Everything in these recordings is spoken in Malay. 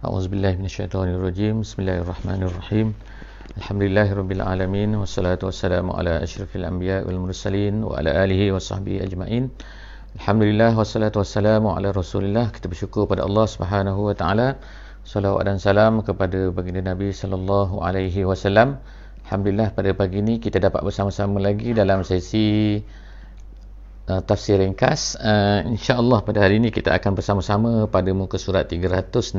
A'udzubillahi minasyaitonirrajim. Bismillahirrahmanirrahim. Alhamdulillahirabbil alamin wassalatu wassalamu ala asyrafil anbiya wal mursalin wa ala alihi wa sahbihi ajmain. Alhamdulillah wassalatu wassalamu ala Rasulillah. Kita bersyukur pada Allah Subhanahu wa taala. Salawat dan salam kepada baginda Nabi sallallahu alaihi wasallam. Alhamdulillah pada pagi ini kita dapat bersama-sama lagi dalam sesi tafsir ringkas. InsyaAllah pada hari ini kita akan bersama-sama pada muka surat 368.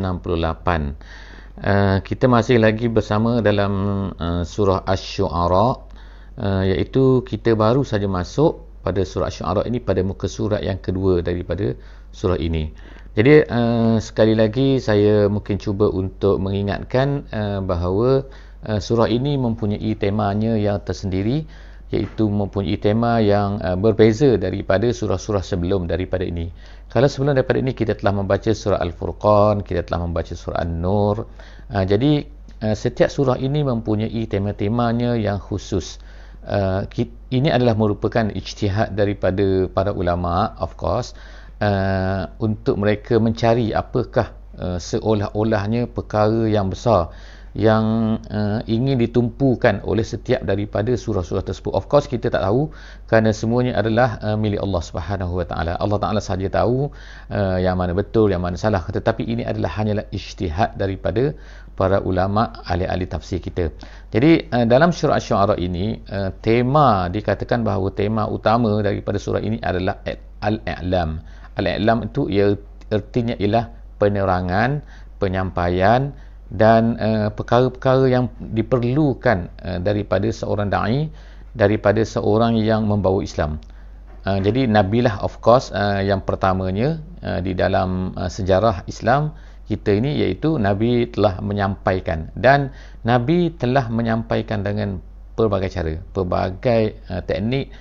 Kita masih lagi bersama dalam surah Asy-Syu'ara, iaitu kita baru saja masuk pada surah Asy-Syu'ara ini pada muka surat yang kedua daripada surah ini. Jadi sekali lagi saya mungkin cuba untuk mengingatkan bahawa surah ini mempunyai temanya yang tersendiri, iaitu mempunyai tema yang berbeza daripada surah-surah sebelum daripada ini. Kalau sebelum daripada ini kita telah membaca surah Al-Furqan, kita telah membaca surah An-Nur. Jadi setiap surah ini mempunyai tema-temanya yang khusus. Ini adalah merupakan ijtihad daripada para ulama, of course, untuk mereka mencari apakah seolah-olahnya perkara yang besar yang ingin ditumpukan oleh setiap daripada surah-surah tersebut. Of course kita tak tahu, kerana semuanya adalah milik Allah Subhanahu wa taala. Allah Taala sahaja tahu yang mana betul, yang mana salah. Tetapi ini adalah hanyalah ijtihad daripada para ulama ahli-ahli tafsir kita. Jadi dalam surah Asy-Syu'ara ini tema dikatakan bahawa tema utama daripada surah ini adalah al-i'lam. Al-i'lam itu artinya ialah penerangan, penyampaian dan perkara-perkara yang diperlukan daripada seorang da'i, daripada seorang yang membawa Islam. Jadi nabilah of course yang pertamanya di dalam sejarah Islam kita ini, iaitu Nabi telah menyampaikan, dan Nabi telah menyampaikan dengan pelbagai cara, pelbagai teknik,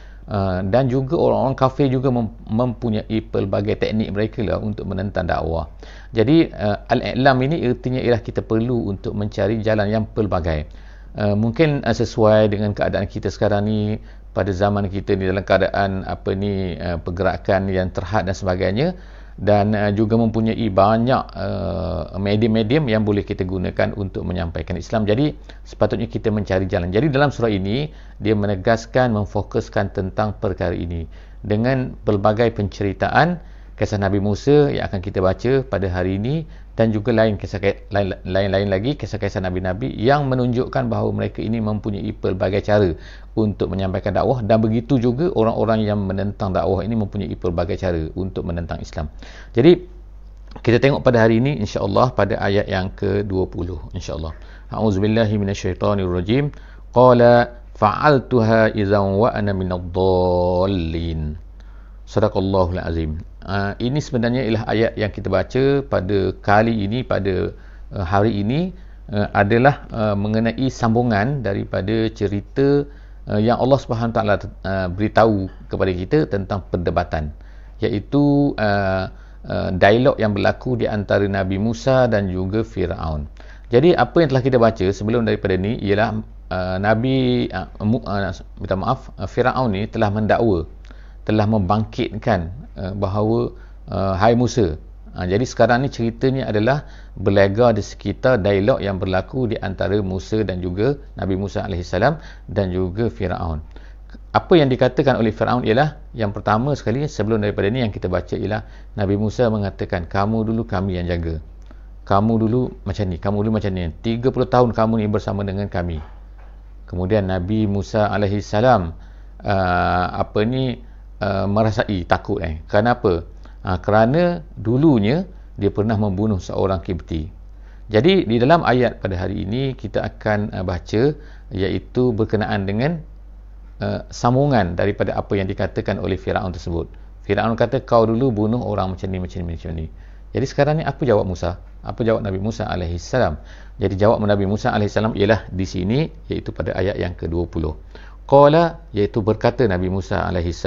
dan juga orang-orang kafir juga mempunyai pelbagai teknik mereka lah untuk menentang dakwah. Jadi al-i'lam ini artinya ialah kita perlu untuk mencari jalan yang pelbagai. Mungkin sesuai dengan keadaan kita sekarang ni, pada zaman kita ni dalam keadaan pergerakan yang terhad dan sebagainya, dan juga mempunyai banyak medium-medium yang boleh kita gunakan untuk menyampaikan Islam. Jadi sepatutnya kita mencari jalan. Jadi dalam surah ini dia menegaskan, memfokuskan tentang perkara ini dengan pelbagai penceritaan kisah Nabi Musa yang akan kita baca pada hari ini, dan juga lain lagi kisah-kisah Nabi-Nabi yang menunjukkan bahawa mereka ini mempunyai pelbagai cara untuk menyampaikan dakwah, dan begitu juga orang-orang yang menentang dakwah ini mempunyai pelbagai cara untuk menentang Islam. Jadi kita tengok pada hari ini insya-Allah pada ayat yang ke-20 insya-Allah. A'udzubillahi minasyaitonirrajim. Qala fa'altuha idzan wa ana minadh-dhallin. Sadaqallahul azim. Ini sebenarnya ialah ayat yang kita baca pada kali ini, pada hari ini, adalah mengenai sambungan daripada cerita yang Allah Subhanahu Wa Taala beritahu kepada kita tentang perdebatan, iaitu dialog yang berlaku di antara Nabi Musa dan juga Firaun. Jadi apa yang telah kita baca sebelum daripada ini ialah Firaun ni telah mendakwa, telah membangkitkan bahawa hai Musa. Jadi sekarang ni ceritanya adalah berlega di sekitar dialog yang berlaku di antara Musa dan juga Nabi Musa AS dan juga Firaun. Apa yang dikatakan oleh Firaun ialah, yang pertama sekali sebelum daripada ni yang kita baca ialah Nabi Musa mengatakan, kamu dulu kami yang jaga, kamu dulu macam ni, kamu dulu macam ni, 30 tahun kamu ni bersama dengan kami. Kemudian Nabi Musa AS merasai takut. Kenapa? Kerana dulunya dia pernah membunuh seorang Kipti. Jadi di dalam ayat pada hari ini kita akan baca, iaitu berkenaan dengan sambungan daripada apa yang dikatakan oleh Firaun tersebut. Firaun kata, kau dulu bunuh orang macam ni, macam ni, macam ni. Jadi sekarang ni apa jawab Musa? Apa jawab Nabi Musa AS? Jadi jawab Nabi Musa AS ialah di sini, iaitu pada ayat yang ke-20. Qala, iaitu berkata Nabi Musa AS,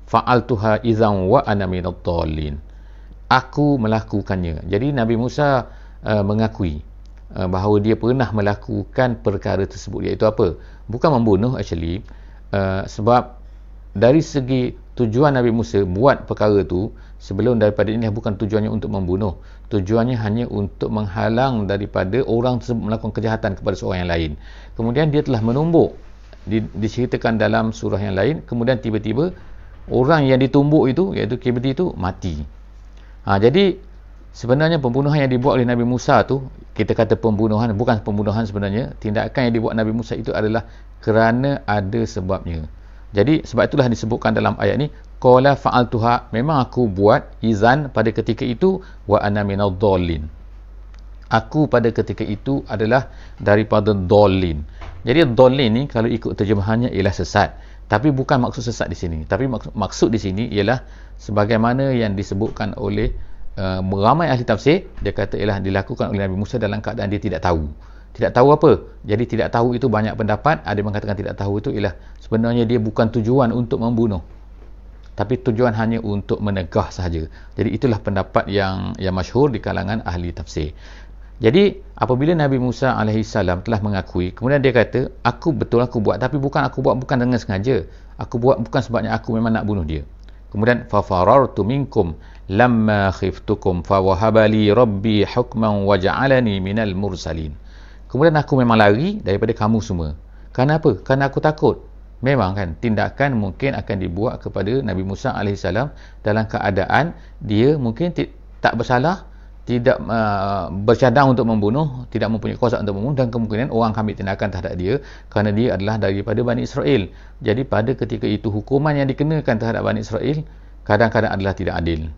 fa'altuha idzan wa ana minadh-dhallin. Aku melakukannya. Jadi Nabi Musa mengakui bahawa dia pernah melakukan perkara tersebut, iaitu apa? Bukan membunuh actually, sebab dari segi tujuan Nabi Musa buat perkara tu sebelum daripada ini bukan tujuannya untuk membunuh, tujuannya hanya untuk menghalang daripada orang tersebut melakukan kejahatan kepada seorang yang lain. Kemudian dia telah menumbuk, diceritakan dalam surah yang lain, kemudian tiba-tiba orang yang ditumbuk itu, iaitu Kibti itu mati. Jadi sebenarnya pembunuhan yang dibuat oleh Nabi Musa tu, kita kata pembunuhan, bukan pembunuhan sebenarnya. Tindakan yang dibuat Nabi Musa itu adalah kerana ada sebabnya. Jadi sebab itulah disebutkan dalam ayat ni, qala fa'altuha, memang aku buat izan pada ketika itu, wa ana minadh dhallin, aku pada ketika itu adalah daripada dhalin. Jadi dhalin ni kalau ikut terjemahannya ialah sesat, tapi bukan maksud sesat di sini, tapi maksud di sini ialah sebagaimana yang disebutkan oleh ramai ahli tafsir. Dia kata ialah dilakukan oleh Nabi Musa dalam keadaan dia tidak tahu. Tidak tahu apa? Jadi tidak tahu itu banyak pendapat. Ada yang mengatakan tidak tahu itu ialah sebenarnya dia bukan tujuan untuk membunuh, tapi tujuan hanya untuk menegah sahaja. Jadi itulah pendapat yang masyhur di kalangan ahli tafsir. Jadi apabila Nabi Musa AS telah mengakui, kemudian dia kata, aku buat, tapi bukan dengan sengaja. Aku buat bukan sebabnya aku memang nak bunuh dia. Kemudian fafarartu minkum lamma khiftukum fawahabali rabbi hukman waja'alani minal mursalin. Kemudian aku memang lari daripada kamu semua. Kerana apa? Kerana aku takut. Memang kan tindakan mungkin akan dibuat kepada Nabi Musa AS dalam keadaan dia mungkin tak bersalah, tidak bercadang untuk membunuh, tidak mempunyai kuasa untuk membunuh, dan kemungkinan orang ambil tindakan terhadap dia kerana dia adalah daripada Bani Israel. Jadi pada ketika itu hukuman yang dikenakan terhadap Bani Israel kadang-kadang adalah tidak adil.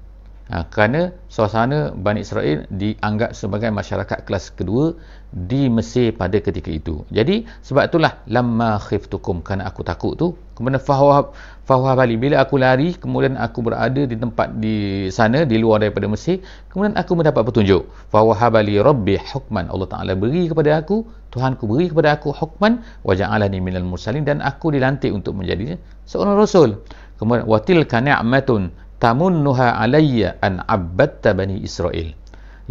Kerana suasana Bani Israel dianggap sebagai masyarakat kelas kedua di Mesir pada ketika itu. Jadi sebab itulah lamma khiftukum, kerana aku takut tu. Kemudian fahuhabali, bila aku lari, kemudian aku berada di tempat di sana, di luar daripada Mesir, kemudian aku mendapat petunjuk. Fahuhabali rabbi hukman, Allah Ta'ala beri kepada aku, Tuhanku beri kepada aku hukman waja'alani minal mursalin, dan aku dilantik untuk menjadi seorang rasul. Kemudian watilka ni'matun tamunnuha alayya an abadta bani Israel,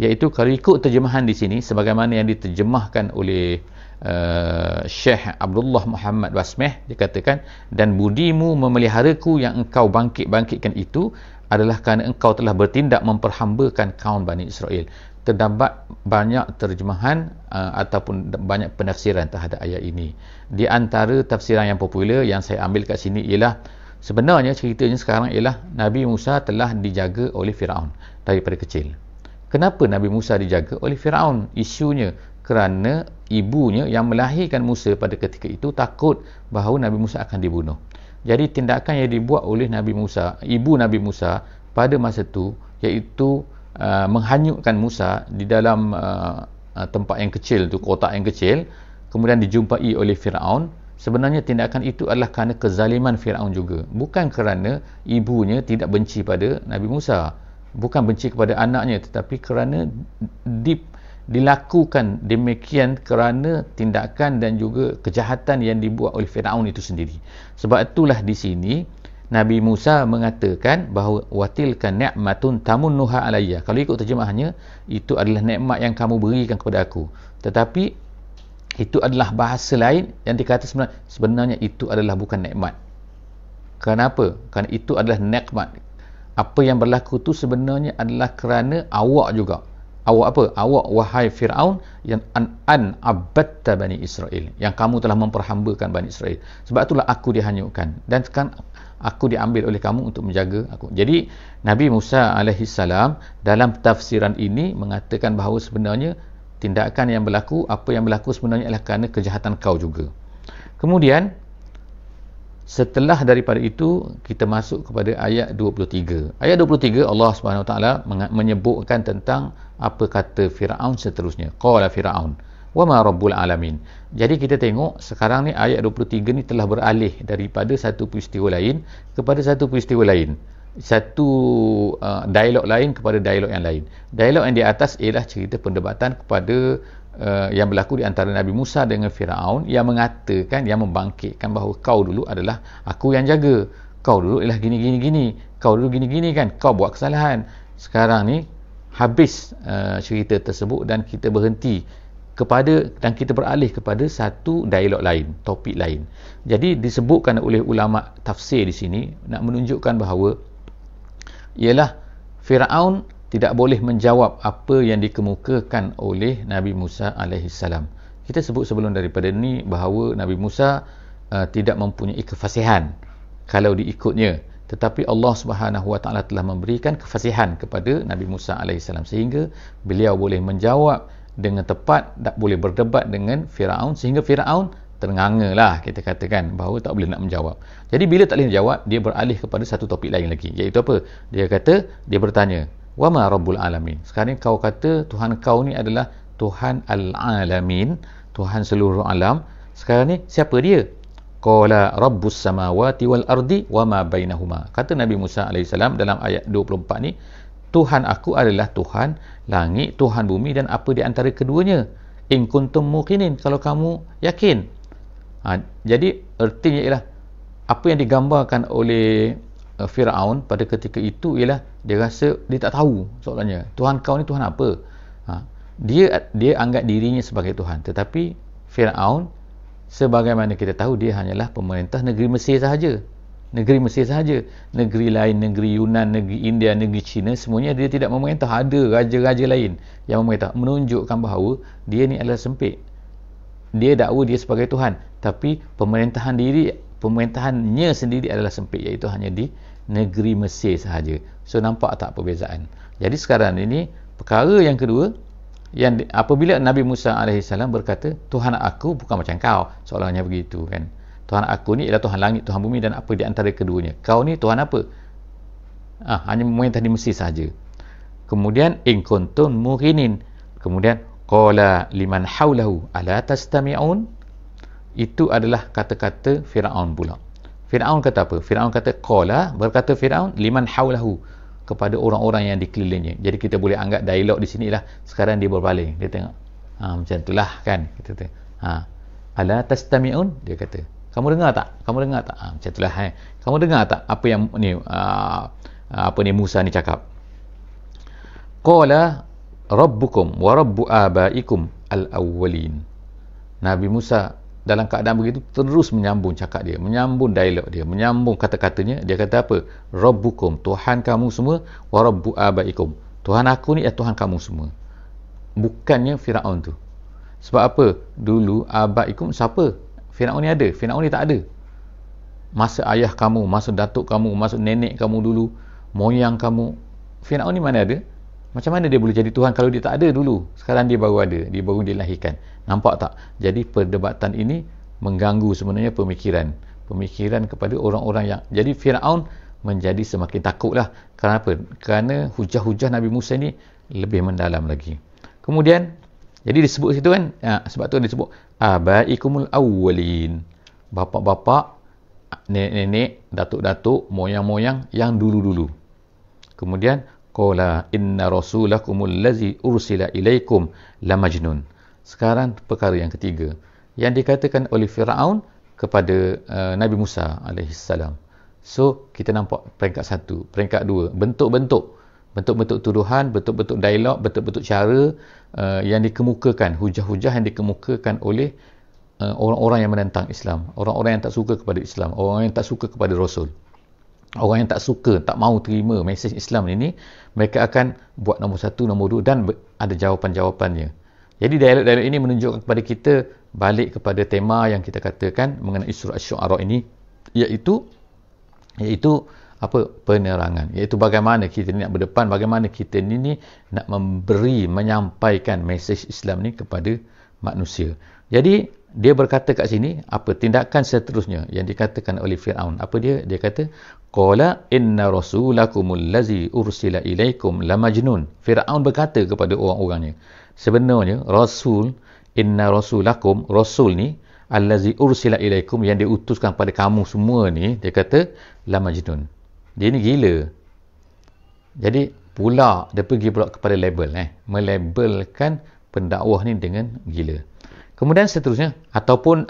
iaitu kalau ikut terjemahan di sini sebagaimana yang diterjemahkan oleh Syekh Abdullah Muhammad Basmeh, dikatakan, dan budimu memeliharaku yang engkau bangkitkan itu adalah kerana engkau telah bertindak memperhambakan kaum Bani Israel. Terdapat banyak terjemahan ataupun banyak penafsiran terhadap ayat ini. Di antara tafsiran yang popular yang saya ambil kat sini ialah sebenarnya ceritanya sekarang ialah Nabi Musa telah dijaga oleh Firaun daripada kecil. Kenapa Nabi Musa dijaga oleh Firaun? Isunya kerana ibunya yang melahirkan Musa pada ketika itu takut bahawa Nabi Musa akan dibunuh. Jadi tindakan yang dibuat oleh Nabi Musa, ibu Nabi Musa pada masa itu, iaitu menghanyutkan Musa di dalam tempat yang kecil tu, kotak yang kecil, kemudian dijumpai oleh Firaun. Sebenarnya tindakan itu adalah kerana kezaliman Firaun juga, bukan kerana ibunya tidak benci pada Nabi Musa, bukan benci kepada anaknya, tetapi kerana dilakukan demikian kerana tindakan dan juga kejahatan yang dibuat oleh Firaun itu sendiri. Sebab itulah di sini Nabi Musa mengatakan bahawa watilka ni'matun tamunnuha alayya. Kalau ikut terjemahannya, itu adalah nikmat yang kamu berikan kepada aku. Tetapi itu adalah bahasa lain yang dikata sebenarnya itu adalah bukan nikmat. Kenapa? Kerana itu adalah nikmat. Apa yang berlaku tu sebenarnya adalah kerana awak juga. Awak apa? Awak wahai Firaun yang an abadta Bani Israel, yang kamu telah memperhambakan Bani Israel. Sebab itulah aku dihanyutkan dan sekarang aku diambil oleh kamu untuk menjaga aku. Jadi Nabi Musa alaihissalam dalam tafsiran ini mengatakan bahawa sebenarnya tindakan yang berlaku, apa yang berlaku sebenarnya adalah kerana kejahatan kau juga. Kemudian setelah daripada itu kita masuk kepada ayat 23. Ayat 23 Allah SWT menyebutkan tentang apa kata Firaun seterusnya. Qala Firaun wa ma rabbul alamin. Jadi kita tengok sekarang ni ayat 23 ni telah beralih daripada satu peristiwa lain kepada satu peristiwa lain. Satu dialog lain kepada dialog yang lain. Dialog yang di atas ialah cerita perdebatan kepada yang berlaku di antara Nabi Musa dengan Firaun, yang mengatakan, yang membangkitkan bahawa kau dulu adalah aku yang jaga, kau dulu ialah gini, kau dulu gini kan, kau buat kesalahan. Sekarang ni habis cerita tersebut dan kita berhenti dan kita beralih kepada satu dialog lain, topik lain. Jadi disebutkan oleh ulama tafsir di sini nak menunjukkan bahawa ialah Firaun tidak boleh menjawab apa yang dikemukakan oleh Nabi Musa alaihissalam. Kita sebut sebelum daripada ni bahawa Nabi Musa tidak mempunyai kefasihan kalau diikutnya, tetapi Allah Subhanahu Wa Taala telah memberikan kefasihan kepada Nabi Musa alaihissalam sehingga beliau boleh menjawab dengan tepat, tak boleh berdebat dengan Firaun, sehingga Firaun ternganga lah, kita katakan bahawa tak boleh nak menjawab. Jadi bila tak boleh menjawab, dia beralih kepada satu topik lain lagi, iaitu apa? Dia bertanya, wa ma rabbul alamin. Sekarang kau kata Tuhan kau ni adalah Tuhan al-alamin, Tuhan seluruh alam. Sekarang ni siapa dia? Qala rabbus samawati wal ardi wa ma bainahuma. Kata Nabi Musa alaihissalam dalam ayat 24 ni, Tuhan aku adalah Tuhan langit, Tuhan bumi dan apa di antara keduanya. In kuntum muqinin, kalau kamu yakin. Jadi artinya ialah apa yang digambarkan oleh Firaun pada ketika itu ialah dia rasa dia tak tahu soalannya. Tuhan kau ni Tuhan apa? Dia anggap dirinya sebagai Tuhan, tetapi Firaun sebagaimana kita tahu dia hanyalah pemerintah negeri Mesir sahaja. Negeri Mesir sahaja. Negeri lain, negeri Yunan, negeri India, negeri China, semuanya dia tidak memerintah. Ada raja-raja lain yang memerintah, menunjukkan bahawa dia ni adalah sempit. Dia dakwa dia sebagai Tuhan, tapi pemerintahannya sendiri adalah sempit, iaitu hanya di negeri Mesir sahaja. So nampak tak perbezaan? Jadi sekarang ini perkara yang kedua, yang apabila Nabi Musa alaihissalam berkata, Tuhan aku bukan macam kau, soalannya begitu kan. Tuhan aku ni ialah Tuhan langit, Tuhan bumi dan apa di antara keduanya. Kau ni Tuhan apa? Hanya memerintah di Mesir sahaja. Kemudian in kuntum muqinin. Kemudian qala liman haulahu ala tastami'un. Itu adalah kata-kata Firaun pula. Firaun kata apa? Firaun kata berkata Firaun liman haulahu, kepada orang-orang yang dikelilingnya. Jadi kita boleh anggap dialog di sini lah sekarang dia berpaling. Dia tengok. Macam itulah kan. Kita tengok. Ala tastami'un, dia kata. Kamu dengar tak? Macam itulah. Kamu dengar tak apa yang ni Musa ni cakap? Qala rabbukum wa rabbu abaikum al-awwalin. Nabi Musa dalam keadaan begitu terus menyambung cakap dia, menyambung dialog dia, menyambung kata-katanya. Dia kata apa? Rabbukum, Tuhan kamu semua, wa rabbu abaikum. Tuhan aku ni Tuhan kamu semua. Bukannya Firaun tu. Sebab apa? Dulu abaikum siapa? Firaun ni ada, Firaun ni tak ada. Masa ayah kamu, masa datuk kamu, masa nenek kamu dulu, moyang kamu, Firaun ni mana ada? Macam mana dia boleh jadi Tuhan kalau dia tak ada dulu? Sekarang dia baru ada, dia baru dilahirkan. Nampak tak? Jadi perdebatan ini mengganggu sebenarnya pemikiran kepada orang-orang yang, jadi Firaun menjadi semakin takutlah. Kerana apa? Kerana hujah-hujah Nabi Musa ni lebih mendalam lagi. Kemudian jadi disebut situ kan, sebab tu disebut abaikumul awwalin, bapa-bapa, nenek-nenek, datuk-datuk, moyang-moyang yang dulu-dulu. Kemudian qala inna rasulakumul lazi ursila ilaikum la majnun. Sekarang perkara yang ketiga yang dikatakan oleh Firaun kepada Nabi Musa alaihissalam. So kita nampak peringkat satu, peringkat dua, bentuk-bentuk tuduhan, bentuk-bentuk dialog, bentuk-bentuk cara yang dikemukakan, hujah-hujah yang dikemukakan oleh orang-orang yang menentang Islam, orang-orang yang tak suka kepada Islam, orang yang tak suka kepada Rasul, orang yang tak suka, tak mahu terima mesej Islam ini. Mereka akan buat nombor satu, nombor dua, dan ada jawapan-jawapannya. Jadi dialog-dialog ini menunjukkan kepada kita balik kepada tema yang kita katakan mengenai surah Asy-Syu'ara ini, iaitu apa? Penerangan, iaitu bagaimana kita ni nak berdepan, bagaimana kita ni nak menyampaikan mesej Islam ni kepada manusia. Jadi dia berkata kat sini apa tindakan seterusnya yang dikatakan oleh Firaun. Apa dia kata qala inna rasulakumul lazi ursila ilaikum la majnun. Firaun berkata kepada orang-orangnya, sebenarnya inna rasulakum, rasul ni allazi ursila ilaikum, yang diutuskan pada kamu semua ni, dia kata la majnun, dia ni gila. Jadi pula dia pergi pula kepada label, melabelkan pendakwah ni dengan gila. Kemudian seterusnya, ataupun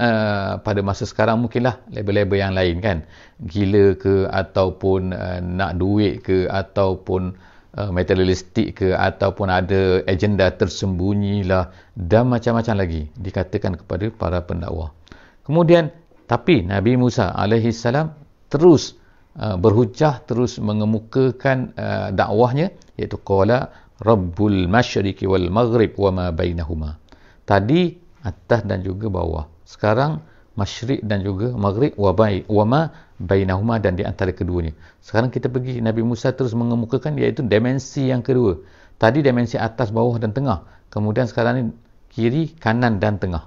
pada masa sekarang mungkinlah label-label yang lain kan, gila ke, ataupun nak duit ke, ataupun materialistik ke, ataupun ada agenda tersembunyi lah, dan macam-macam lagi dikatakan kepada para pendakwah. Kemudian tapi Nabi Musa alaihi salam terus berhujah, terus mengemukakan dakwahnya, iaitu qala rabbul masyriqi wal maghrib wa ma bainahuma. Tadi atas dan juga bawah, sekarang masyriq dan juga maghrib wa ma bainahuma, dan di antara keduanya. Sekarang kita pergi, Nabi Musa terus mengemukakan iaitu dimensi yang kedua. Tadi dimensi atas, bawah dan tengah. Kemudian sekarang ni kiri, kanan dan tengah.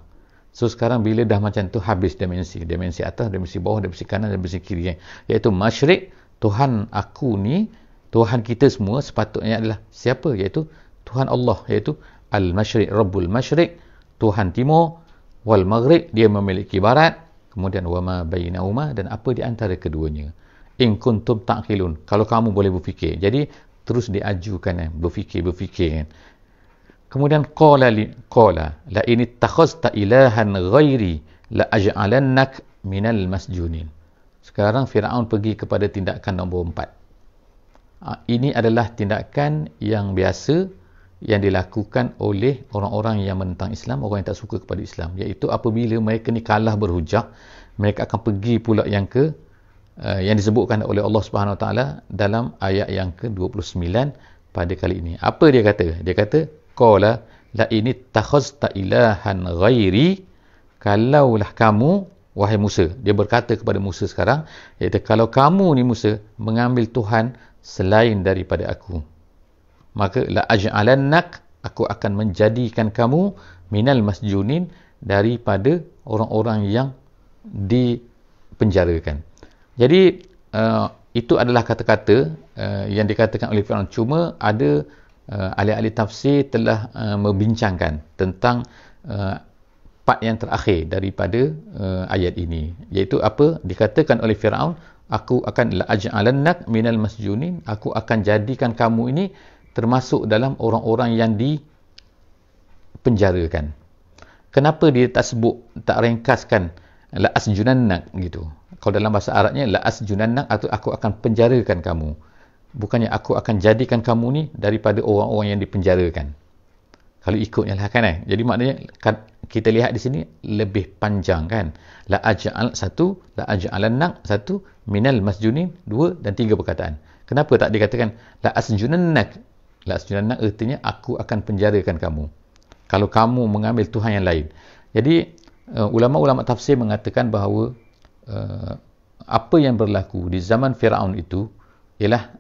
So sekarang bila dah macam tu, habis dimensi atas, dimensi bawah, dimensi kanan, dimensi kiri, iaitu masyriq, Tuhan aku ni, Tuhan kita semua sepatutnya adalah siapa? Iaitu Tuhan Allah, iaitu al-masyriq, rabbul masyriq, Tuhan timur, wal maghrib, dia memiliki barat, kemudian wama bainahuma, dan apa di antara keduanya. In kuntum ta'qilun, kalau kamu boleh berfikir. Jadi terus diajukan berfikir kan. Kemudian qala la in ittakhazta ilahan ghairi la aj'alannak minal masjunin. Sekarang Firaun pergi kepada tindakan nombor 4. Ini adalah tindakan yang biasa yang dilakukan oleh orang-orang yang menentang Islam, orang yang tak suka kepada Islam, iaitu apabila mereka ni kalah berhujah, mereka akan pergi pula yang disebutkan oleh Allah Subhanahu Wa Taala dalam ayat yang ke-29 pada kali ini. Apa dia kata? Dia kata qala la ini takhazta ilahan ghairi, kalaulah kamu wahai Musa, dia berkata kepada Musa sekarang, iaitu kalau kamu ni Musa mengambil Tuhan selain daripada aku, maka la aj'alannak, aku akan menjadikan kamu minal masjunin, daripada orang-orang yang dipenjarakan. Jadi itu adalah kata-kata yang dikatakan oleh Firaun. Cuma ada ahli-ahli tafsir telah membincangkan tentang part yang terakhir daripada ayat ini, iaitu apa dikatakan oleh Firaun, aku akan la aj'alannak minal masjunin, aku akan jadikan kamu ini termasuk dalam orang-orang yang dipenjarakan. Kenapa dia tak sebut, tak ringkaskan la asjunannak gitu? Kalau dalam bahasa Arabnya la asjunannak, atau aku akan penjarakan kamu. Bukannya aku akan jadikan kamu ni daripada orang-orang yang dipenjarakan. Kalau ikutnya lah kan. Jadi maknanya kita lihat di sini lebih panjang kan. La aj'alannak, satu, minal masjunin, 2 dan 3 perkataan. Kenapa tak dikatakan la asjunannak? La asjunannak artinya aku akan penjarakan kamu kalau kamu mengambil Tuhan yang lain. Jadi ulama-ulama tafsir mengatakan bahawa apa yang berlaku di zaman Firaun itu ialah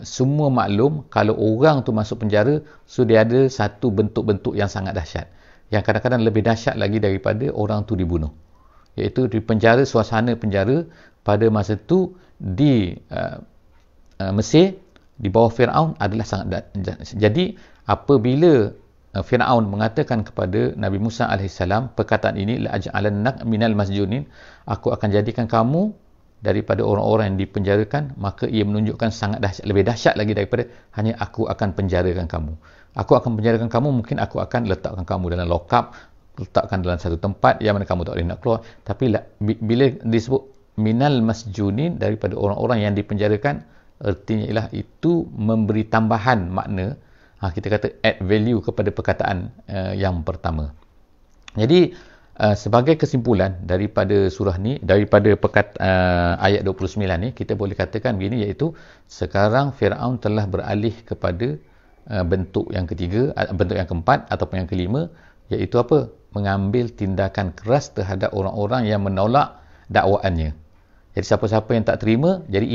semua maklum, kalau orang tu masuk penjara, so dia ada satu bentuk-bentuk yang sangat dahsyat, yang kadang-kadang lebih dahsyat lagi daripada orang tu dibunuh, iaitu di penjara, suasana penjara pada masa tu di Mesir di bawah Firaun adalah sangat jadi apabila Firaun mengatakan kepada Nabi Musa AS perkataan ini, la aj'alannak minal masjunin, aku akan jadikan kamu daripada orang-orang yang dipenjarakan, maka ia menunjukkan sangat dahsyat, lebih dahsyat lagi daripada hanya aku akan penjarakan kamu. Aku akan penjarakan kamu, mungkin aku akan letakkan kamu dalam lock-up, letakkan dalam satu tempat yang mana kamu tak boleh nak keluar. Tapi bila disebut minal masjunin, daripada orang-orang yang dipenjarakan, artinya ialah itu memberi tambahan makna, kita kata add value kepada perkataan yang pertama. Jadi sebagai kesimpulan daripada surah ni, daripada ayat 29 ni, kita boleh katakan begini, iaitu sekarang Firaun telah beralih kepada bentuk yang ketiga, bentuk yang keempat ataupun yang kelima, iaitu apa? Mengambil tindakan keras terhadap orang-orang yang menolak dakwaannya. Jadi siapa-siapa yang tak terima, jadi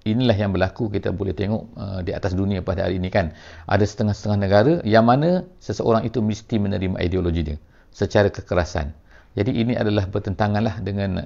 inilah yang berlaku, kita boleh tengok di atas dunia pada hari ini kan. Ada setengah-setengah negara yang mana seseorang itu mesti menerima ideologi dia secara kekerasan. Jadi ini adalah bertentanganlah dengan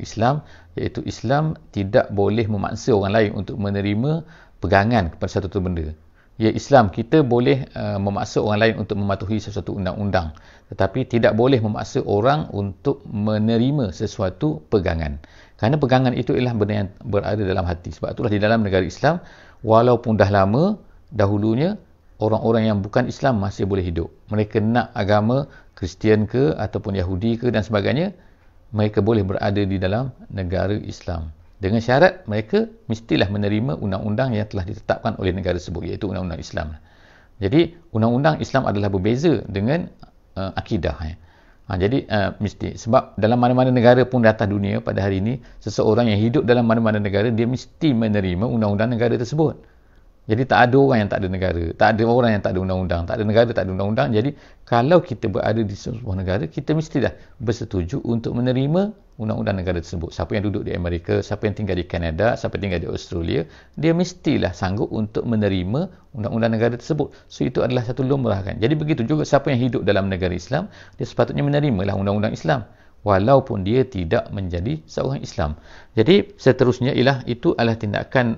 Islam, iaitu Islam tidak boleh memaksa orang lain untuk menerima pegangan kepada satu benda. Ya, Islam kita boleh memaksa orang lain untuk mematuhi sesuatu undang-undang, tetapi tidak boleh memaksa orang untuk menerima sesuatu pegangan. Kerana pegangan itu ialah benda yang berada dalam hati. Sebab itulah di dalam negara Islam, walaupun dah lama dahulunya orang-orang yang bukan Islam masih boleh hidup. Mereka nak agama Kristian ke ataupun Yahudi ke dan sebagainya, mereka boleh berada di dalam negara Islam. Dengan syarat mereka mestilah menerima undang-undang yang telah ditetapkan oleh negara tersebut, iaitu undang-undang Islam. Jadi undang-undang Islam adalah berbeza dengan akidah. Jadi mesti, sebab dalam mana-mana negara pun di atas dunia pada hari ini, seseorang yang hidup dalam mana-mana negara, dia mesti menerima undang-undang negara tersebut. Jadi tak ada orang yang tak ada negara, tak ada orang yang tak ada undang-undang, tak ada negara tak ada undang-undang. Jadi kalau kita berada di sebuah negara, kita mestilah bersetuju untuk menerima undang-undang negara tersebut. Siapa yang duduk di Amerika, siapa yang tinggal di Kanada, siapa yang tinggal di Australia, dia mestilah sanggup untuk menerima undang-undang negara tersebut. So itu adalah satu lumrah kan. Jadi begitu juga siapa yang hidup dalam negara Islam, dia sepatutnya menerimalah undang-undang Islam, walaupun dia tidak menjadi seorang Islam. Jadi seterusnya ialah itu adalah tindakan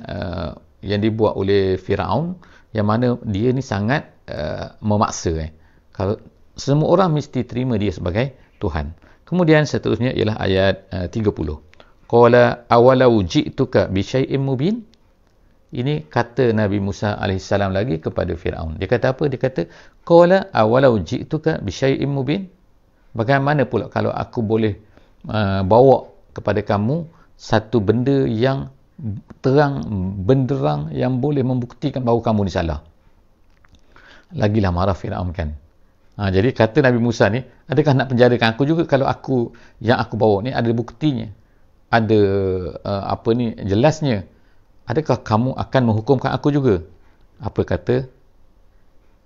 yang dibuat oleh Firaun, yang mana dia ni sangat memaksa. Kalau semua orang mesti terima dia sebagai Tuhan. Kemudian seterusnya ialah ayat 30. Qala awalau ji'tuka bi syai'in mubin. Ini kata Nabi Musa AS lagi kepada Firaun. Dia kata apa? Dia kata qala awalau ji'tuka bi syai'in mubin. Bagaimana pula kalau aku boleh bawa kepada kamu satu benda yang terang benderang, yang boleh membuktikan bahawa kamu ni salah. Lagilah marah Firaun kan. Jadi kata Nabi Musa ni, adakah nak penjarakan aku juga kalau aku yang aku bawa ni ada buktinya, ada jelasnya? Adakah kamu akan menghukumkan aku juga? Apa kata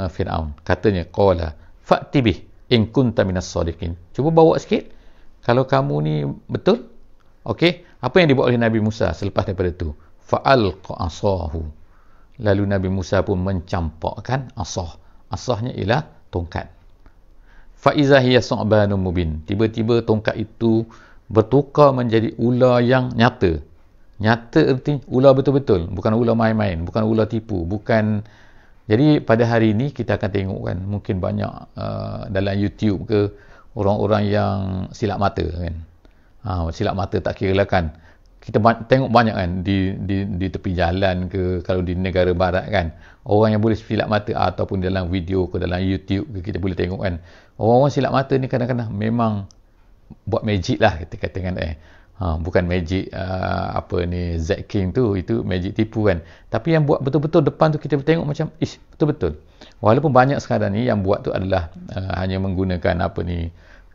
Firaun? Katanya qala fa'ti bih in kunta minas sadiqin. Cuba bawa sikit kalau kamu ni betul. Okey, apa yang dibuat oleh Nabi Musa selepas daripada itu? Fa'alqa asahu. Lalu Nabi Musa pun mencampakkan asah. Asahnya ialah tongkat. Fa'iza hiya su'banun mubin. Tiba-tiba tongkat itu bertukar menjadi ular yang nyata. Nyata erti ular betul-betul, bukan ular main-main, bukan ular tipu, bukan. Jadi pada hari ini kita akan tengok kan, mungkin banyak dalam YouTube ke, orang-orang yang silap mata kan. Silap mata tak kira lah kan. Kita tengok banyak kan di tepi jalan ke, kalau di negara barat kan, orang yang boleh silap mata, ataupun dalam video ke dalam YouTube ke, kita boleh tengok kan, orang-orang silap mata ni kadang-kadang memang buat magic lah kita katakan. Bukan magic Z King tu, itu magic tipu kan. Tapi yang buat betul-betul depan tu kita tengok macam betul-betul. Walaupun banyak sekarang ni yang buat tu adalah hanya menggunakan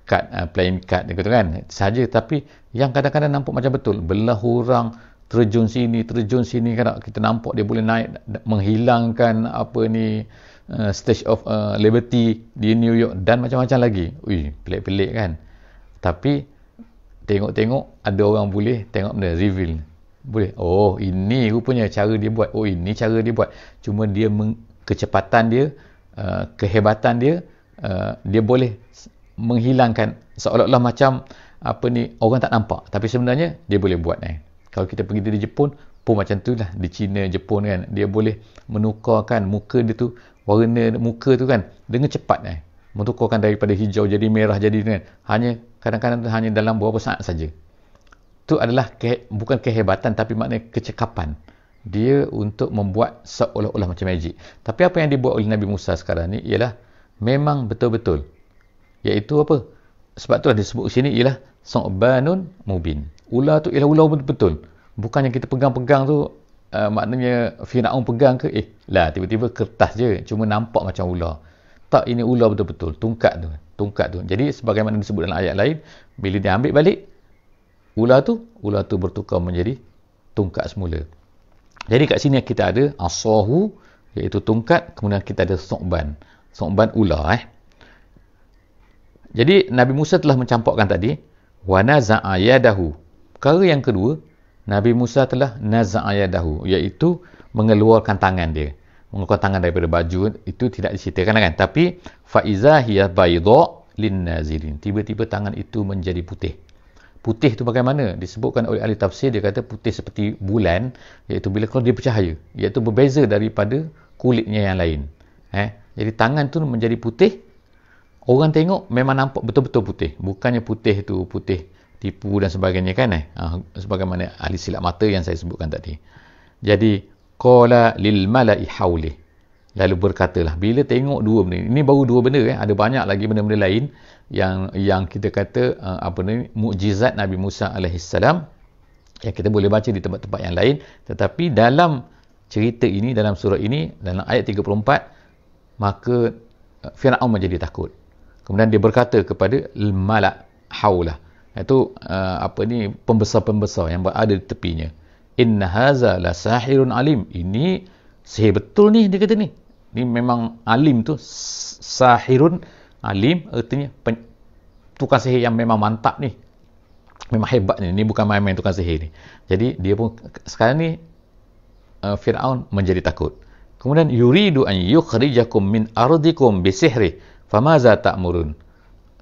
kad, playing card gitu kan saja, tapi yang kadang-kadang nampak macam betul, belah orang, terjun sini kan, kita nampak dia boleh naik, menghilangkan Statue of Liberty di New York dan macam-macam lagi. Pelik-pelik kan. Tapi tengok-tengok ada orang boleh tengok benda reveal, boleh, ini rupanya cara dia buat, ini cara dia buat. Cuma dia kecepatan dia, kehebatan dia, dia boleh menghilangkan seolah-olah macam orang tak nampak, tapi sebenarnya dia boleh buat. Kalau kita pergi di Jepun pun macam tu lah, di China, Jepun kan, dia boleh menukarkan muka dia tu, warna muka tu kan dengan cepat menukarkan daripada hijau jadi merah jadi kan, hanya kadang-kadang hanya dalam beberapa saat saja. Itu adalah bukan kehebatan, tapi maknanya kecekapan dia untuk membuat seolah-olah macam magic. Tapi apa yang dibuat oleh Nabi Musa sekarang ni ialah memang betul-betul, iaitu apa? Sebab itulah disebut di sini ialah su'banun mubin. Ular tu ialah ular betul-betul. Bukan yang kita pegang-pegang tu, maknanya Firaun pegang ke, tiba-tiba kertas je, cuma nampak macam ular. Tak, ini ular betul-betul, tongkat tu. Jadi sebagaimana disebut dalam ayat lain, bila dia ambil balik ular tu bertukar menjadi tongkat semula. Jadi kat sini kita ada asahu, iaitu tongkat, kemudian kita ada su'ban ular. Jadi Nabi Musa telah mencampakkan tadi, wa naza'a yadahu. Perkara yang kedua, Nabi Musa telah naza'a yadahu, iaitu mengeluarkan tangan dia. Mengeluarkan tangan daripada baju itu tidak diceritakan kan, tapi fa iza hiya bayda lin nazirin. Tiba-tiba tangan itu menjadi putih. Putih tu bagaimana? Disebutkan oleh ahli tafsir, dia kata putih seperti bulan, iaitu bila kalau dia bercahaya, iaitu berbeza daripada kulitnya yang lain. Jadi tangan tu menjadi putih. Orang tengok memang nampak betul-betul putih. Bukannya putih tu putih tipu dan sebagainya kan. Sebagaimana ahli silap mata yang saya sebutkan tadi. Jadi qala lil mala'i haulih. Lalu berkatalah, bila tengok dua benda ini, baru dua benda ada banyak lagi benda-benda lain yang kita kata mukjizat Nabi Musa alaihissalam yang kita boleh baca di tempat-tempat yang lain, tetapi dalam cerita ini, dalam surah ini, dalam ayat 34, maka Fir'aun menjadi takut. Kemudian dia berkata kepada malak haulah, iaitu pembesar-pembesar yang berada di tepinya, inna haza la sahirun alim, ini sihir betul ni, dia kata ni memang alim tu, sahirun alim artinya tukang sihir yang memang mantap ni, memang hebat ni bukan main-main tukang sihir ni. Jadi dia pun sekarang ni Fir'aun menjadi takut. Kemudian yuridu an yukhrijakum min ardikum bisihri famaza ta'murun.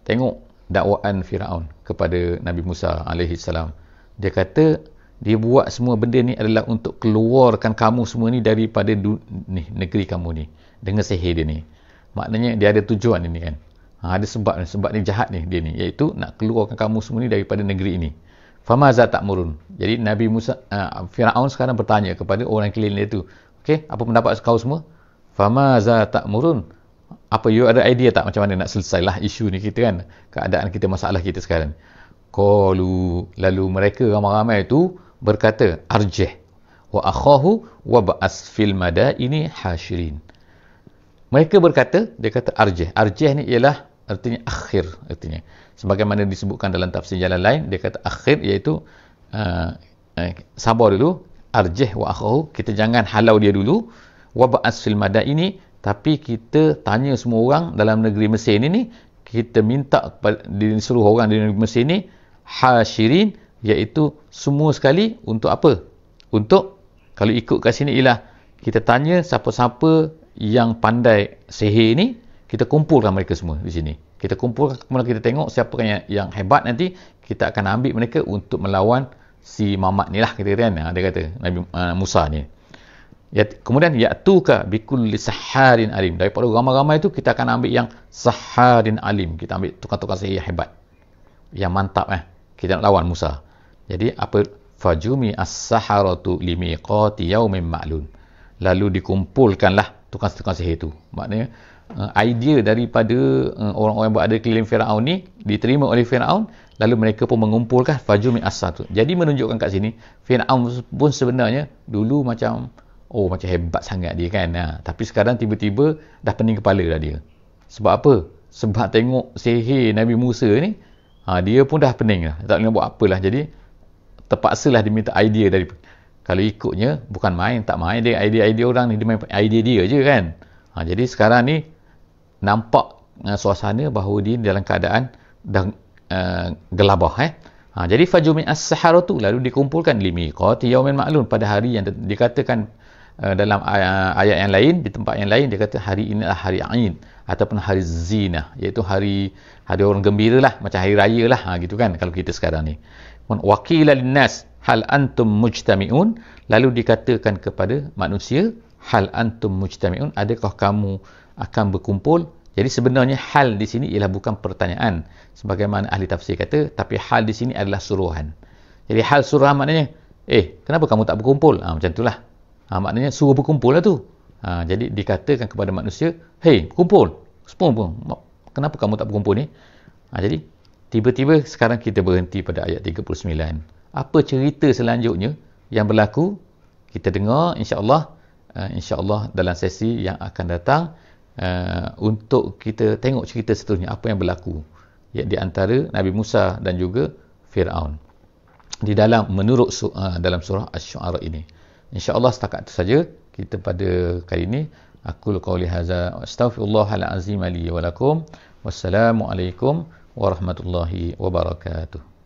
Tengok dakwaan Fir'aun kepada Nabi Musa alaihi salam. Dia kata dia buat semua benda ni adalah untuk keluarkan kamu semua ni daripada negeri kamu ni dengan sihir dia ni. Maknanya dia ada tujuan ini kan. Ada sebab ni jahat ni dia ni, iaitu nak keluarkan kamu semua ni daripada negeri ini. Famaza ta'murun. Jadi Nabi Musa Firaun sekarang bertanya kepada orang keliling dia tu, okey, apa pendapat kau semua? Famaza ta'murun. Apa you ada idea tak macam mana nak selesailah isu ni kita kan, keadaan kita, masalah kita sekarang? Qalu, lalu mereka ramai-ramai tu berkata, arjih wa akhahu wa ba'as fil madaini hashirin. Mereka berkata, dia kata arjih. Arjih ni ialah artinya akhir, artinya sebagaimana disebutkan dalam tafsir jalan lain, dia kata akhir iaitu sabar dulu, arjih wa akhahu, kita jangan halau dia dulu, wa ba'as fil madaini, tapi kita tanya semua orang dalam negeri Mesir ni, kita minta disuruh orang di negeri Mesir ni hashirin, iaitu semua sekali untuk apa? Untuk, kalau ikut kat sini ialah kita tanya siapa-siapa yang pandai sihir ni, kita kumpulkan mereka semua di sini. Kita kumpulkan, kemudian kita tengok siapa yang hebat, nanti kita akan ambil mereka untuk melawan si Mamat ni lah, kita kata kan. Dia kata Nabi Musa ni. Kemudian ya'tuka bikulli saharin alim. Daripada ramai-ramai itu kita akan ambil yang saharin alim. Kita ambil tukang-tukang sihir yang hebat, yang mantap kita nak lawan Musa. Jadi apa? Fajumi as-saharatu limiqati yaumin ma'lum. Lalu dikumpulkanlah tukang-tukang sihir itu. Maknanya idea daripada orang-orang yang berada keliling Firaun ni diterima oleh Firaun, lalu mereka pun mengumpulkan fajumi as-saharatu. Jadi menunjukkan kat sini Firaun pun sebenarnya dulu macam hebat sangat dia kan. Tapi sekarang tiba-tiba dah pening kepala dah dia. Sebab apa? Sebab tengok sihir Nabi Musa ni, dia pun dah pening dah. Tak boleh buat apalah. Jadi terpaksalah diminta idea dari, kalau ikutnya bukan main, tak main dia, idea orang ni, dia main idea dia je kan. Jadi sekarang ni nampak suasana bahawa dia dalam keadaan dah gelabah. Jadi fajumi as-saharatu, lalu dikumpulkan limiqati yaumin ma'lum, pada hari yang dikatakan dalam ayat yang lain, di tempat yang lain dia kata hari ini adalah hari Aid ataupun hari Zinah, iaitu hari orang gembira lah, macam hari raya lah, gitu kan kalau kita sekarang ni. Waqila linnas hal antum mujtami'un, lalu dikatakan kepada manusia, hal antum mujtami'un, adakah kamu akan berkumpul? Jadi sebenarnya hal di sini ialah bukan pertanyaan sebagaimana ahli tafsir kata, tapi hal di sini adalah suruhan. Jadi hal suruhan maknanya, kenapa kamu tak berkumpul? Macam itulah. Maknanya suruh berkumpul lah tu. Jadi dikatakan kepada manusia, hei, berkumpul. Semua pun. Kenapa kamu tak berkumpul ni? Jadi tiba-tiba sekarang kita berhenti pada ayat 39. Apa cerita selanjutnya yang berlaku? Kita dengar insya-Allah dalam sesi yang akan datang, untuk kita tengok cerita seterusnya apa yang berlaku di antara Nabi Musa dan juga Firaun di dalam dalam surah Asy-Syu'ara ini. InsyaAllah setakat itu saja kita pada kali ini. Aqulu qawli hadza wa astaghfirullahal azim li wa lakum. Wassalamualaikum warahmatullahi wabarakatuh.